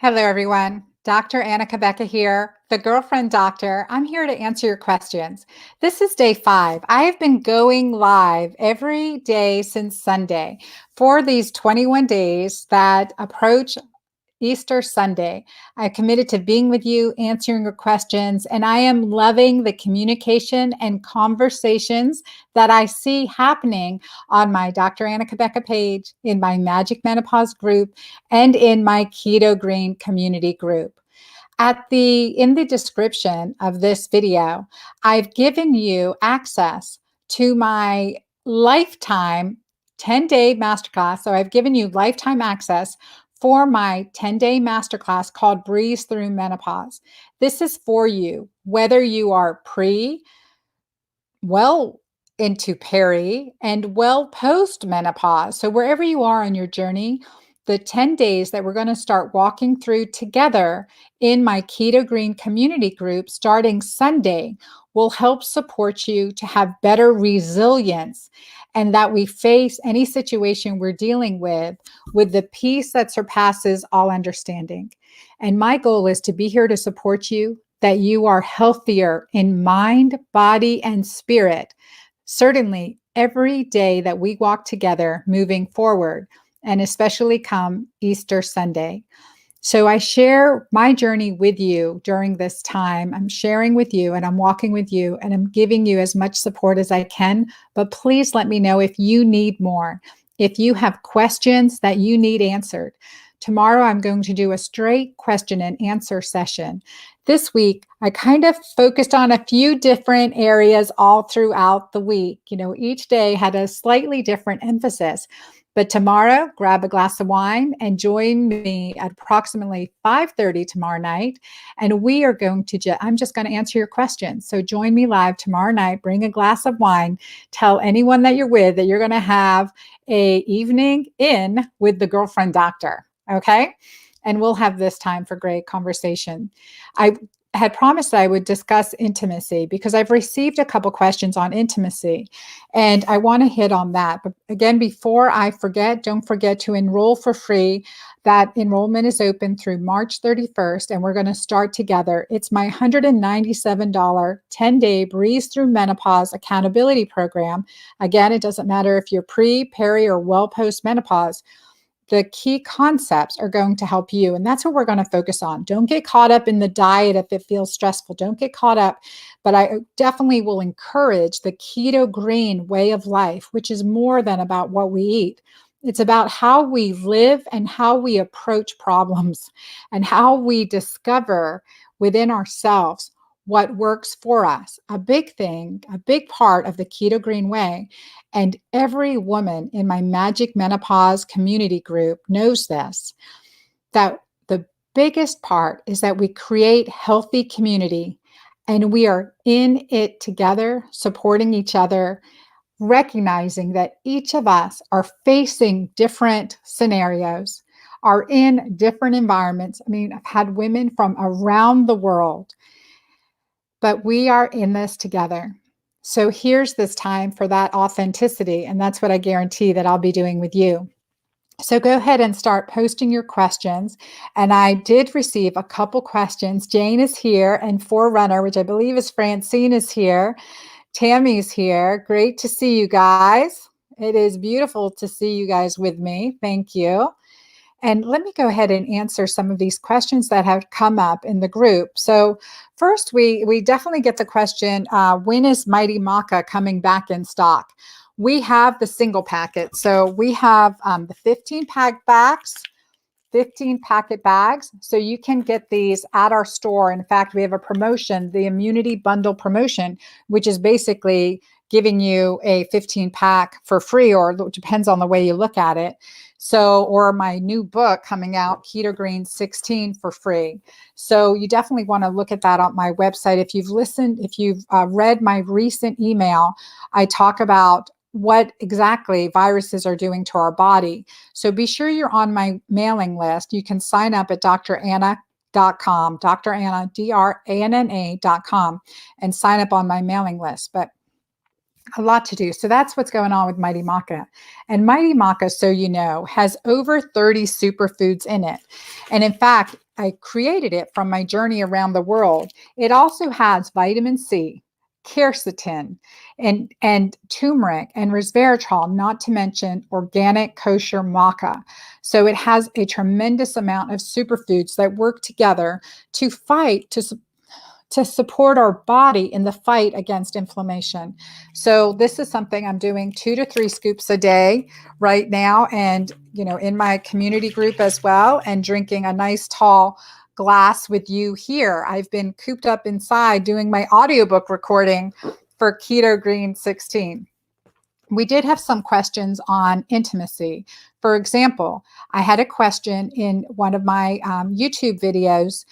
Hello, everyone. Dr. Anna Kabecka here, the girlfriend doctor. I'm here to answer your questions. This is day 5. I have been going live every day since Sunday for these 21 days that approach Easter Sunday. I committed to being with you, answering your questions, and I am loving the communication and conversations that I see happening on my Dr. Anna Kabecka page, in my Magic Menopause group, and in my Keto Green community group. In the description of this video, I've given you access to my lifetime 10-day masterclass. So I've given you lifetime access for my 10-day masterclass called Breeze Through Menopause. This is for you, whether you are well into peri and well post menopause. So wherever you are on your journey, the 10 days that we're going to start walking through together in my Keto Green community group starting Sunday will help support you to have better resilience, and that we face any situation we're dealing with the peace that surpasses all understanding. And my goal is to be here to support you, that you are healthier in mind, body, and spirit, certainly every day that we walk together moving forward, and especially come Easter Sunday. So I share my journey with you during this time. I'm sharing with you and I'm walking with you and I'm giving you as much support as I can. But please let me know if you need more, if you have questions that you need answered. Tomorrow, I'm going to do a straight question and answer session. This week, I kind of focused on a few different areas all throughout the week. Each day had a slightly different emphasis. But tomorrow, grab a glass of wine and join me at approximately 5:30 tomorrow night. And we are going to I'm just going to answer your questions. So join me live tomorrow night. Bring a glass of wine. Tell anyone that you're with that you're going to have a evening in with the girlfriend doctor. Okay. And we'll have this time for great conversation. I had promised that I would discuss intimacy because I've received a couple questions on intimacy and I want to hit on that. But again, before I forget, don't forget to enroll for free. That enrollment is open through March 31st and we're going to start together. It's my $197 10-day Breeze Through Menopause accountability program. Again, it doesn't matter if you're pre, peri, or well post menopause. The key concepts are going to help you. And that's what we're going to focus on. Don't get caught up in the diet if it feels stressful. Don't get caught up. But I definitely will encourage the keto green way of life, which is more than about what we eat. It's about how we live and how we approach problems and how we discover within ourselves what works for us. A big part of the keto green way. And every woman in my Magic Menopause community group knows this, that the biggest part is that we create healthy community and we are in it together, supporting each other, recognizing that each of us are facing different scenarios, are in different environments. I mean, I've had women from around the world, but we are in this together. So here's this time for that authenticity. And that's what I guarantee that I'll be doing with you. So go ahead and start posting your questions. And I did receive a couple questions. Jane is here and Forerunner, which I believe is Francine, is here. Tammy's here. Great to see you guys. It is beautiful to see you guys with me. Thank you. And let me go ahead and answer some of these questions that have come up in the group. So first, we definitely get the question, when is Mighty Maca coming back in stock? We have the single packet. So we have the 15-pack bags, 15 packet bags. So you can get these at our store. In fact, we have a promotion, the Immunity Bundle promotion, which is basically giving you a 15 pack for free, or it depends on the way you look at it. So, or my new book coming out, Keto Green 16, for free. So you definitely want to look at that on my website. If you've read my recent email, I talk about what exactly viruses are doing to our body. So be sure you're on my mailing list. You can sign up at dranna.com, Dr. Anna, DRANNA.com, and sign up on my mailing list. But a lot to do. So that's what's going on with Mighty Maca. And Mighty Maca, so you know, has over 30 superfoods in it. And in fact, I created it from my journey around the world. It also has vitamin C, quercetin, and turmeric and resveratrol, not to mention organic kosher maca. So it has a tremendous amount of superfoods that work together to fight to support our body in the fight against inflammation. So this is something I'm doing 2 to 3 scoops a day right now, and in my community group as well, and drinking a nice tall glass with you here. I've been cooped up inside doing my audiobook recording for Keto Green 16. We did have some questions on intimacy. For example, I had a question in one of my YouTube videos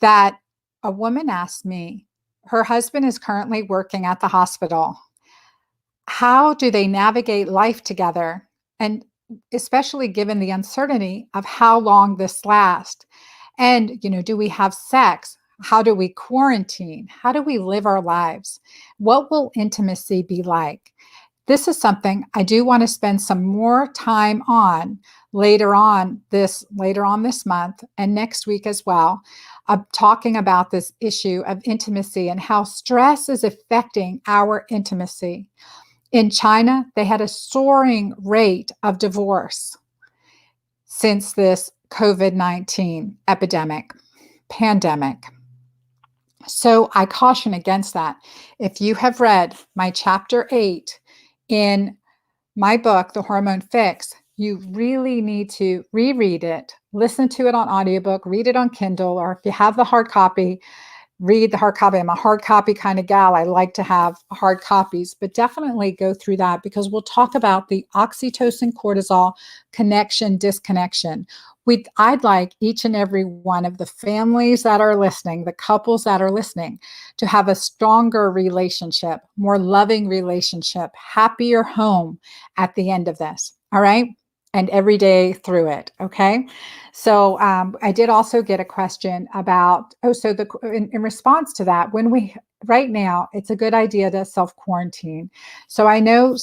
that a woman asked me. Her husband is currently working at the hospital. How do they navigate life together? And especially given the uncertainty of how long this lasts. And, do we have sex? How do we quarantine? How do we live our lives? What will intimacy be like? This is something I do want to spend some more time on later on this month and next week as well, talking about this issue of intimacy and how stress is affecting our intimacy. In China, they had a soaring rate of divorce since this COVID-19 pandemic. So I caution against that. If you have read my chapter 8 in my book, The Hormone Fix, you really need to reread it, listen to it on audiobook, read it on Kindle, or if you have the hard copy, read the hard copy. I'm a hard copy kind of gal. I like to have hard copies, but definitely go through that, because we'll talk about the oxytocin cortisol connection disconnection. I'd like each and every one of the families that are listening, the couples that are listening, to have a stronger relationship, more loving relationship, happier home at the end of this. All right. And every day through it. Okay. So I did also get a question about, in response to that, right now, it's a good idea to self-quarantine. So I know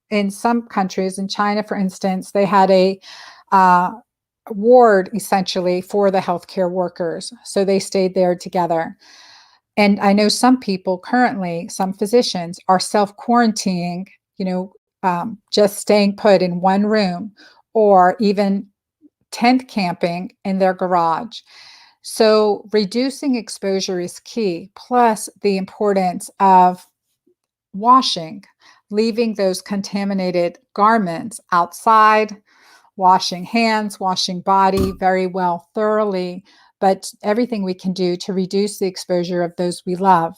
in some countries, in China, for instance, they had a ward essentially for the healthcare workers. So they stayed there together. And I know some people currently, some physicians are self-quarantining, just staying put in one room, or even tent camping in their garage. So reducing exposure is key, plus the importance of washing, leaving those contaminated garments outside, washing hands, washing body very well, thoroughly, but everything we can do to reduce the exposure of those we love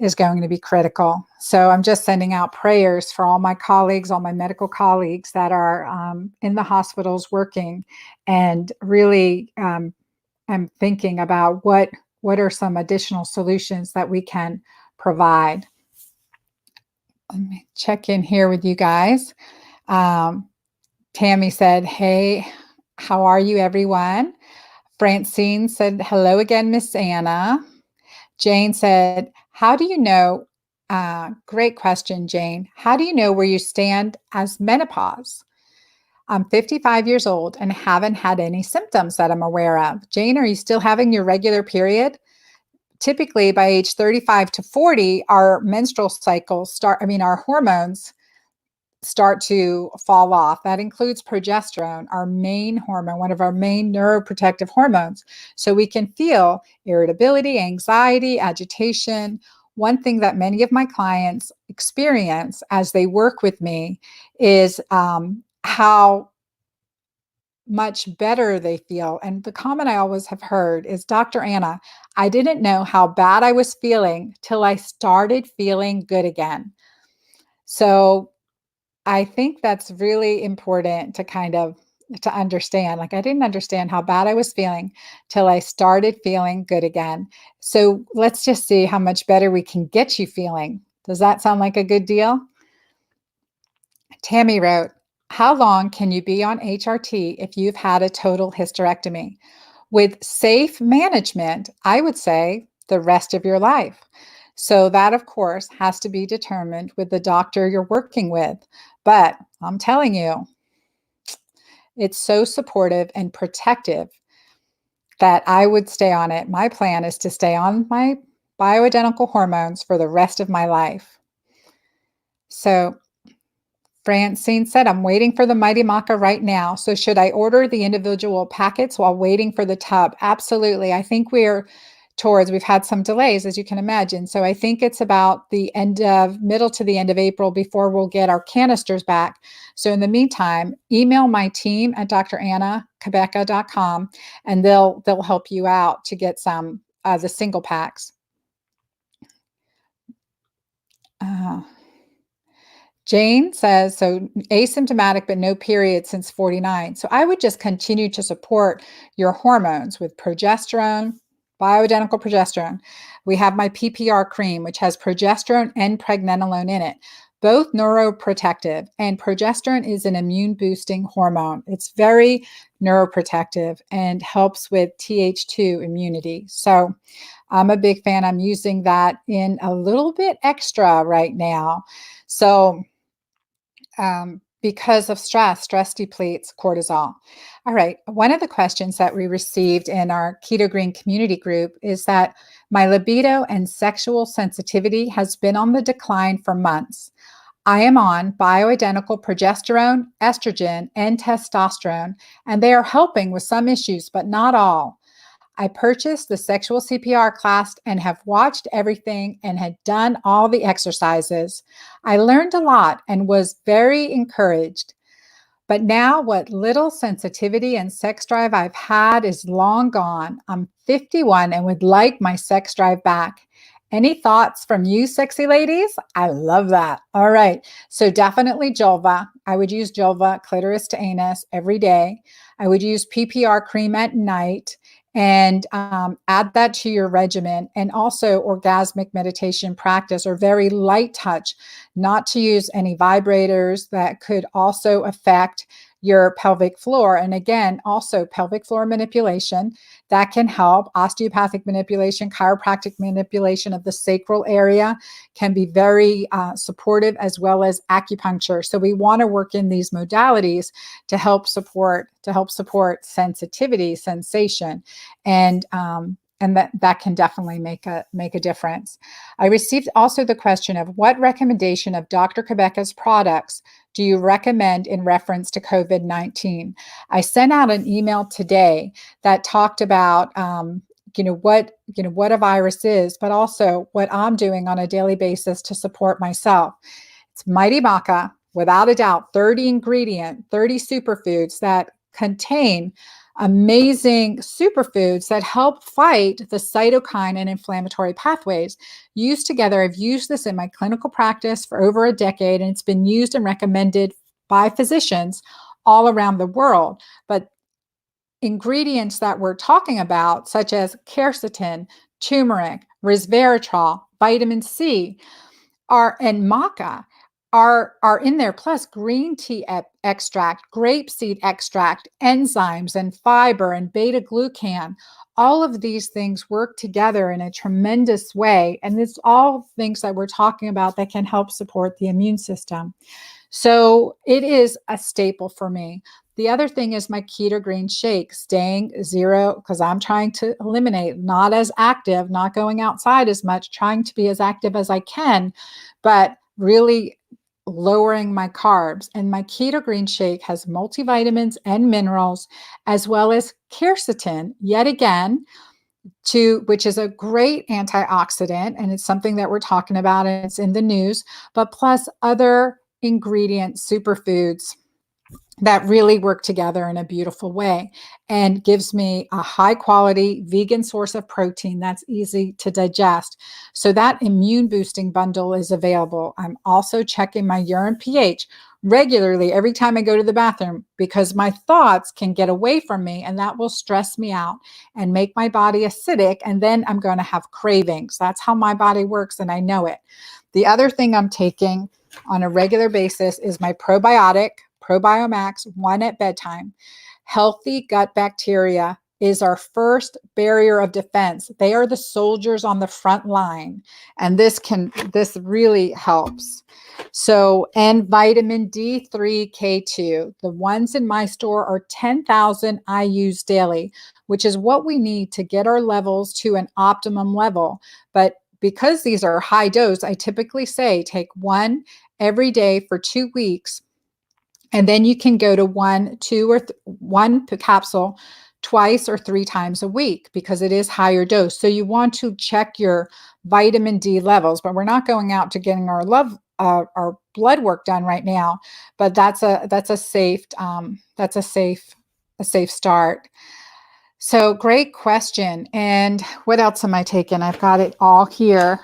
is going to be critical. So I'm just sending out prayers for all my colleagues, all my medical colleagues that are in the hospitals working, and really I'm thinking about what are some additional solutions that we can provide. Let me check in here with you guys. Tammy said, hey, how are you, everyone? Francine said, hello again, Miss Anna. Jane said, how do you know? Great question, Jane. How do you know where you stand as menopause? I'm 55 years old and haven't had any symptoms that I'm aware of. Jane, are you still having your regular period? Typically, by age 35 to 40, our menstrual cycles our hormones start to fall off. That includes progesterone, our main hormone, one of our main neuroprotective hormones. So we can feel irritability, anxiety, agitation. One thing that many of my clients experience as they work with me is how much better they feel. And the comment I always have heard is, Dr. Anna, I didn't know how bad I was feeling till I started feeling good again. So I think that's really important to understand. Like, I didn't understand how bad I was feeling till I started feeling good again. So let's just see how much better we can get you feeling. Does that sound like a good deal? Tammy wrote, how long can you be on HRT if you've had a total hysterectomy? With safe management, I would say the rest of your life. So that, of course, has to be determined with the doctor you're working with. But I'm telling you, it's so supportive and protective that I would stay on it. My plan is to stay on my bioidentical hormones for the rest of my life. So Francine said, I'm waiting for the Mighty Maca right now. So should I order the individual packets while waiting for the tub? Absolutely. I think we've had some delays, as you can imagine. So I think it's about middle to the end of April before we'll get our canisters back. So in the meantime, email my team at drannakebeka.com and they'll help you out to get some the single packs. Uh, Jane says, so asymptomatic but no period since 49. So I would just continue to support your hormones with progesterone, bioidentical progesterone. We have my PPR cream, which has progesterone and pregnenolone in it, both neuroprotective. And progesterone is an immune boosting hormone. It's very neuroprotective and helps with Th2 immunity. So I'm a big fan. I'm using that in a little bit extra right now. So because of stress depletes cortisol. All right. One of the questions that we received in our Keto Green community group is that my libido and sexual sensitivity has been on the decline for months. I am on bioidentical progesterone, estrogen, and testosterone, and they are helping with some issues, but not all. I purchased the sexual CPR class and have watched everything and had done all the exercises. I learned a lot and was very encouraged. But now, what little sensitivity and sex drive I've had is long gone. I'm 51 and would like my sex drive back. Any thoughts from you, sexy ladies? I love that. All right. So, definitely Julva. I would use Julva, clitoris to anus, every day. I would use PPR cream at night and add that to your regimen. And also, orgasmic meditation practice or very light touch, not to use any vibrators that could also affect your pelvic floor. And again, also pelvic floor manipulation that can help. Osteopathic manipulation, chiropractic manipulation of the sacral area can be very supportive, as well as acupuncture. So we want to work in these modalities to help support sensitivity, sensation, and that can definitely make a difference. I received also the question of what recommendation of Dr. Kebeka's products do you recommend in reference to COVID-19? I sent out an email today that talked about what a virus is, but also what I'm doing on a daily basis to support myself. It's Mighty Maca, without a doubt, 30 superfoods that contain amazing superfoods that help fight the cytokine and inflammatory pathways. Used together, I've used this in my clinical practice for over a decade, and it's been used and recommended by physicians all around the world. But ingredients that we're talking about, such as quercetin, turmeric, resveratrol, vitamin C, and maca are in there, plus green tea extract, grapeseed extract, enzymes and fiber and beta glucan. All of these things work together in a tremendous way, and it's all things that we're talking about that can help support the immune system. So it is a staple for me. The other thing is my Keto Green shake, staying zero, because I'm trying to eliminate, not as active, not going outside as much, trying to be as active as I can, but really lowering my carbs. And my Keto Green shake has multivitamins and minerals, as well as quercetin, yet again, which is a great antioxidant. And it's something that we're talking about, and it's in the news, but plus other ingredients, superfoods that really work together in a beautiful way and gives me a high quality vegan source of protein that's easy to digest. So that immune boosting bundle is available. I'm also checking my urine pH regularly every time I go to the bathroom, because my thoughts can get away from me and that will stress me out and make my body acidic. And then I'm going to have cravings. That's how my body works, and I know it. The other thing I'm taking on a regular basis is my probiotic, ProbioMax, one at bedtime. Healthy gut bacteria is our first barrier of defense. They are the soldiers on the front line, and this really helps. So, and vitamin D3, K2. The ones in my store are 10,000 IUs daily, which is what we need to get our levels to an optimum level. But because these are high dose, I typically say take one every day for 2 weeks, and then you can go to one capsule twice or 3 times a week because it is higher dose. So you want to check your vitamin D levels, but we're not going out to getting our blood work done right now. But that's a safe start. So great question. And what else am I taking? I've got it all here.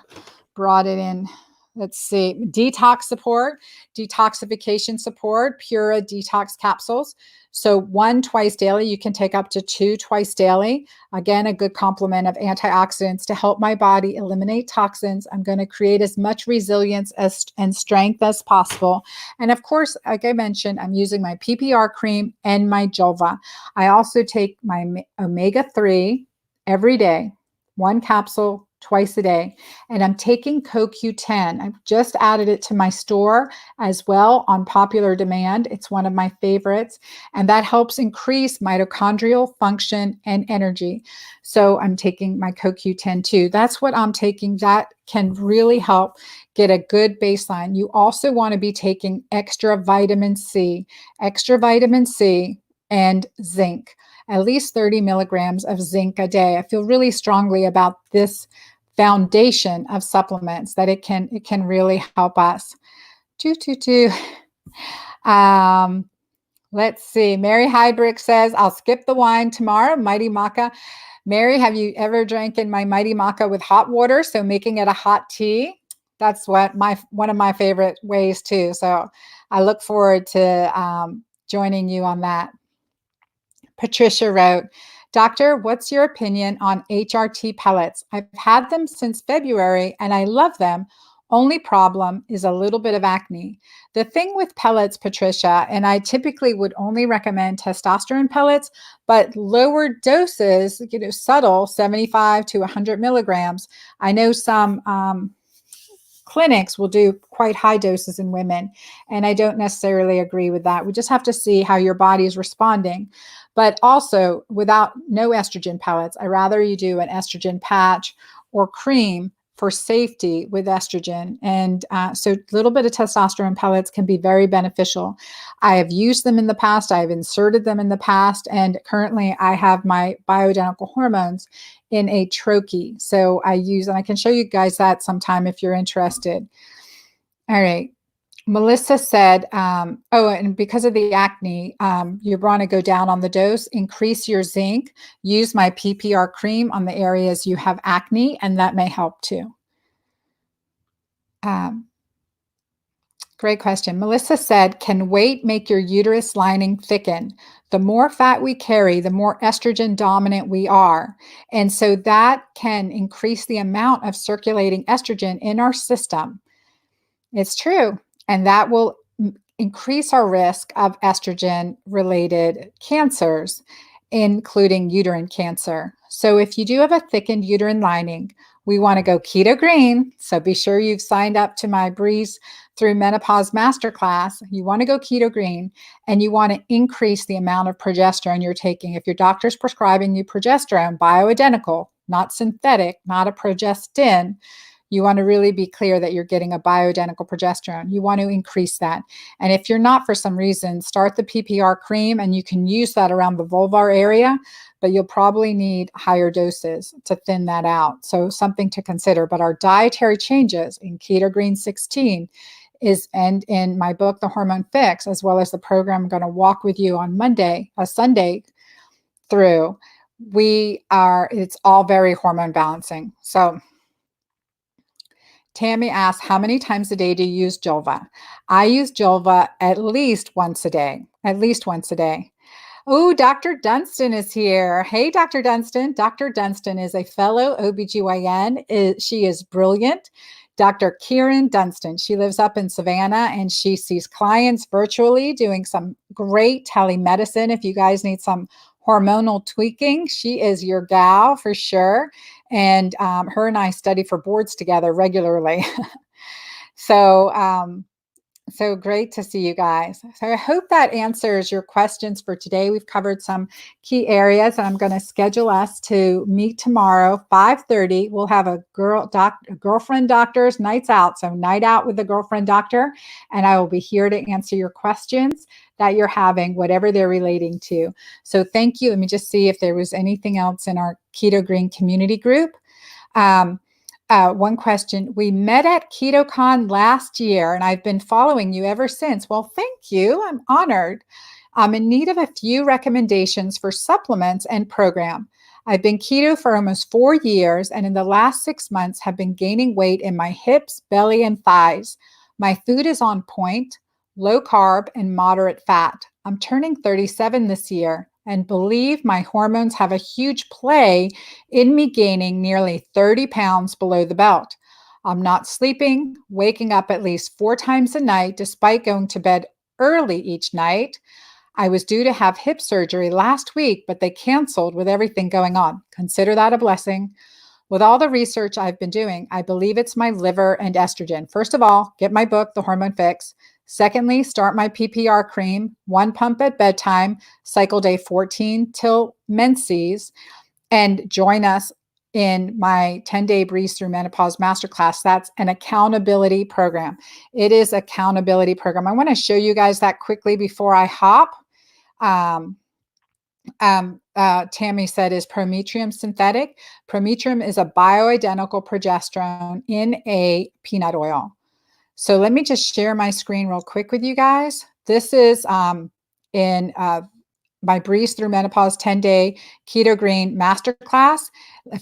Brought it in. Let's see. Detoxification support, Pura detox capsules. So 1 twice daily. You can take up to 2 twice daily. Again, a good complement of antioxidants to help my body eliminate toxins. I'm going to create as much resilience and strength as possible. And of course, like I mentioned, I'm using my PPR cream and my Julva. I also take my omega-3 every day, 1 capsule twice a day. And I'm taking CoQ10. I've just added it to my store as well on popular demand. It's one of my favorites. And that helps increase mitochondrial function and energy. So I'm taking my CoQ10 too. That's what I'm taking. That can really help get a good baseline. You also want to be taking extra vitamin C and zinc, at least 30 milligrams of zinc a day. I feel really strongly about this foundation of supplements, that it can really help us. Let's see. Mary Heidrich says, I'll skip the wine tomorrow. Mighty Maca. Mary, have you ever drank in my Mighty Maca with hot water? So making it a hot tea. That's one of my favorite ways too. So I look forward to joining you on that. Patricia wrote, Doctor, what's your opinion on HRT pellets? I've had them since February and I love them. Only problem is a little bit of acne. The thing with pellets, Patricia, and I typically would only recommend testosterone pellets, but lower doses, subtle, 75 to 100 milligrams. I know some clinics will do quite high doses in women, and I don't necessarily agree with that. We just have to see how your body is responding. But also, without no estrogen pellets, I rather you do an estrogen patch or cream for safety with estrogen. And so a little bit of testosterone pellets can be very beneficial. I have used them in the past. I have inserted them in the past. And currently I have my bioidentical hormones in a troche. So I use, and I can show you guys that sometime if you're interested. All right. Melissa said, and because of the acne, you want to go down on the dose, increase your zinc, use my PPR cream on the areas you have acne, and that may help too. Great question. Melissa said, can weight make your uterus lining thicken? The more fat we carry, the more estrogen dominant we are. And so that can increase the amount of circulating estrogen in our system. It's true. And that will increase our risk of estrogen-related cancers, including uterine cancer. So if you do have a thickened uterine lining, we want to go keto green. So be sure you've signed up to my Breeze Through Menopause Masterclass. You want to go keto green, and you want to increase the amount of progesterone you're taking. If your doctor's prescribing you progesterone, bioidentical, not synthetic, not a progestin, you want to really be clear that you're getting a bioidentical progesterone. You want to increase that. And if you're not, for some reason, start the PPR cream, and you can use that around the vulvar area, but you'll probably need higher doses to thin that out. So something to consider. But our dietary changes in Keto Green 16 and in my book, The Hormone Fix, as well as the program I'm going to walk with you on Sunday through, it's all very hormone balancing. So Tammy asks, how many times a day do you use Julva? I use Julva at least once a day. Oh, Dr. Dunstan is here. Hey, Dr. Dunstan. Dr. Dunstan is a fellow OBGYN. She is brilliant. Dr. Kieran Dunstan. She lives up in Savannah, and she sees clients virtually doing some great telemedicine. If you guys need some hormonal tweaking. She is your gal for sure. And her and I study for boards together regularly. so, so great to see you guys. So I hope that answers your questions for today. We've covered some key areas, and I'm going to schedule us to meet tomorrow, 5:30. We'll have a girlfriend doctors nights out. So night out with the girlfriend doctor, and I will be here to answer your questions that you're having, whatever they're relating to. So thank you. Let me just see if there was anything else in our Keto Green community group. Um, one question. We met at KetoCon last year, and I've been following you ever since. Well, thank you. I'm honored. I'm in need of a few recommendations for supplements and program. I've been keto for almost 4 years, and in the last 6 months have been gaining weight in my hips, belly, and thighs. My food is on point, low carb, and moderate fat. I'm turning 37 this year and believe my hormones have a huge play in me gaining nearly 30 pounds below the belt. I'm not sleeping, waking up at least 4 times a night despite going to bed early each night. I was due to have hip surgery last week, but they canceled with everything going on. Consider that a blessing. With all the research I've been doing, I believe it's my liver and estrogen. First of all, get my book, The Hormone Fix. Secondly, start my PPR cream, 1 pump at bedtime, cycle day 14 till menses, and join us in my 10-day Breeze Through Menopause Masterclass. That's an accountability program. It is accountability program. I want to show you guys that quickly before I hop. Um, Tammy said, is Prometrium synthetic? Prometrium is a bioidentical progesterone in a peanut oil. So let me just share my screen real quick with you guys. This is in my Breeze Through Menopause 10-day Keto Green Masterclass.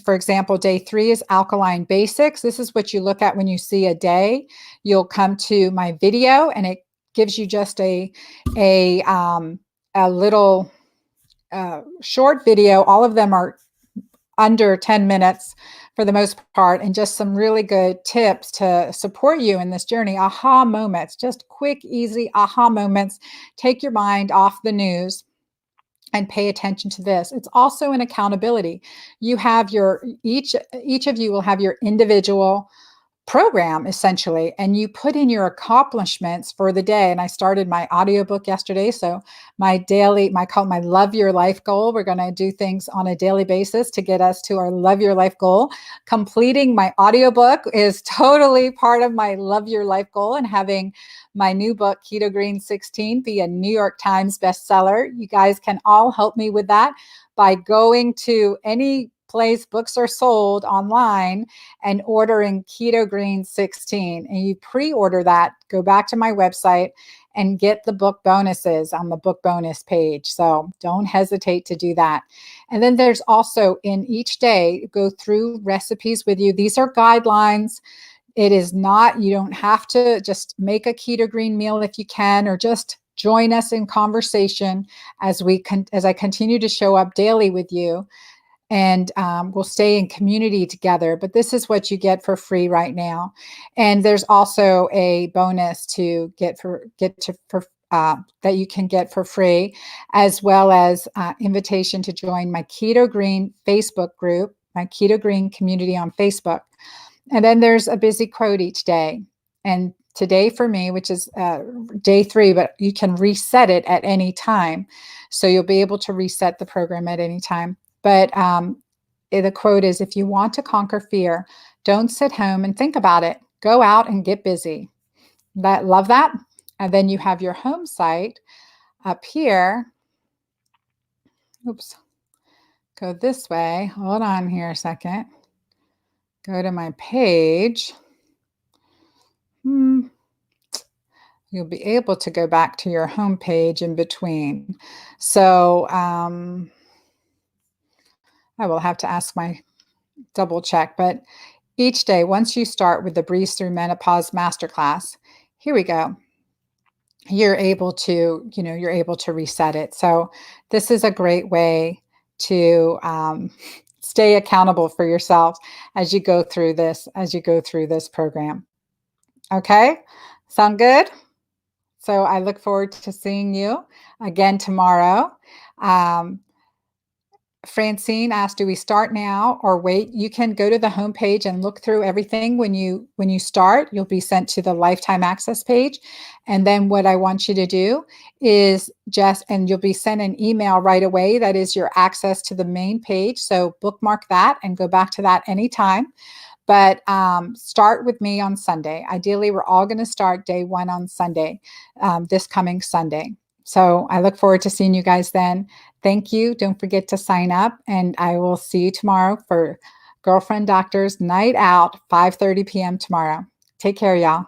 For example, day 3 is alkaline basics. This is what you look at when you see a day. You'll come to my video, and it gives you just a little short video. All of them are under 10 minutes for the most part, and just some really good tips to support you in this journey. Aha moments, just quick, easy aha moments. Take your mind off the news and pay attention to this. It's also an accountability. You have your, each of you will have your individual program essentially, and you put in your accomplishments for the day. And I started my audiobook yesterday. So my daily, call my Love Your Life goal. We're going to do things on a daily basis to get us to our Love Your Life goal. Completing my audiobook is totally part of my Love Your Life goal, and having my new book, Keto Green 16, be a New York Times bestseller. You guys can all help me with that by going to any place books are sold online and ordering Keto Green 16. And you pre-order that, go back to my website and get the book bonuses on the book bonus page. So don't hesitate to do that. And then there's also, in each day, go through recipes with you. These are guidelines. It is not, you don't have to just make a Keto Green meal if you can, or just join us in conversation as I continue to show up daily with you. And we'll stay in community together. But this is what you get for free right now. And there's also a bonus to that you can get for free, as well as invitation to join my Keto Green Facebook group, my Keto Green community on Facebook. And then there's a busy quote each day. And today for me, which is day 3, but you can reset it at any time. So you'll be able to reset the program at any time. But the quote is, if you want to conquer fear, don't sit home and think about it. Go out and get busy. Love that. And then you have your home site up here. Oops. Go this way. Hold on here a second. Go to my page. You'll be able to go back to your home page in between. So I will have to ask double check, but each day, once you start with the Breeze Through Menopause Masterclass, here we go. You're able to reset it. So this is a great way to stay accountable for yourself as you go through this program. Okay, sound good? So I look forward to seeing you again tomorrow. Francine asked, "Do we start now or wait?" You can go to the homepage and look through everything when you start. You'll be sent to the lifetime access page, and then what I want you to do is just and you'll be sent an email right away that is your access to the main page. So bookmark that and go back to that anytime. But start with me on Sunday. Ideally, we're all going to start day one on Sunday, this coming Sunday. So I look forward to seeing you guys then. Thank you. Don't forget to sign up, and I will see you tomorrow for Girlfriend Doctor's Night Out, 5:30 p.m. tomorrow. Take care, y'all.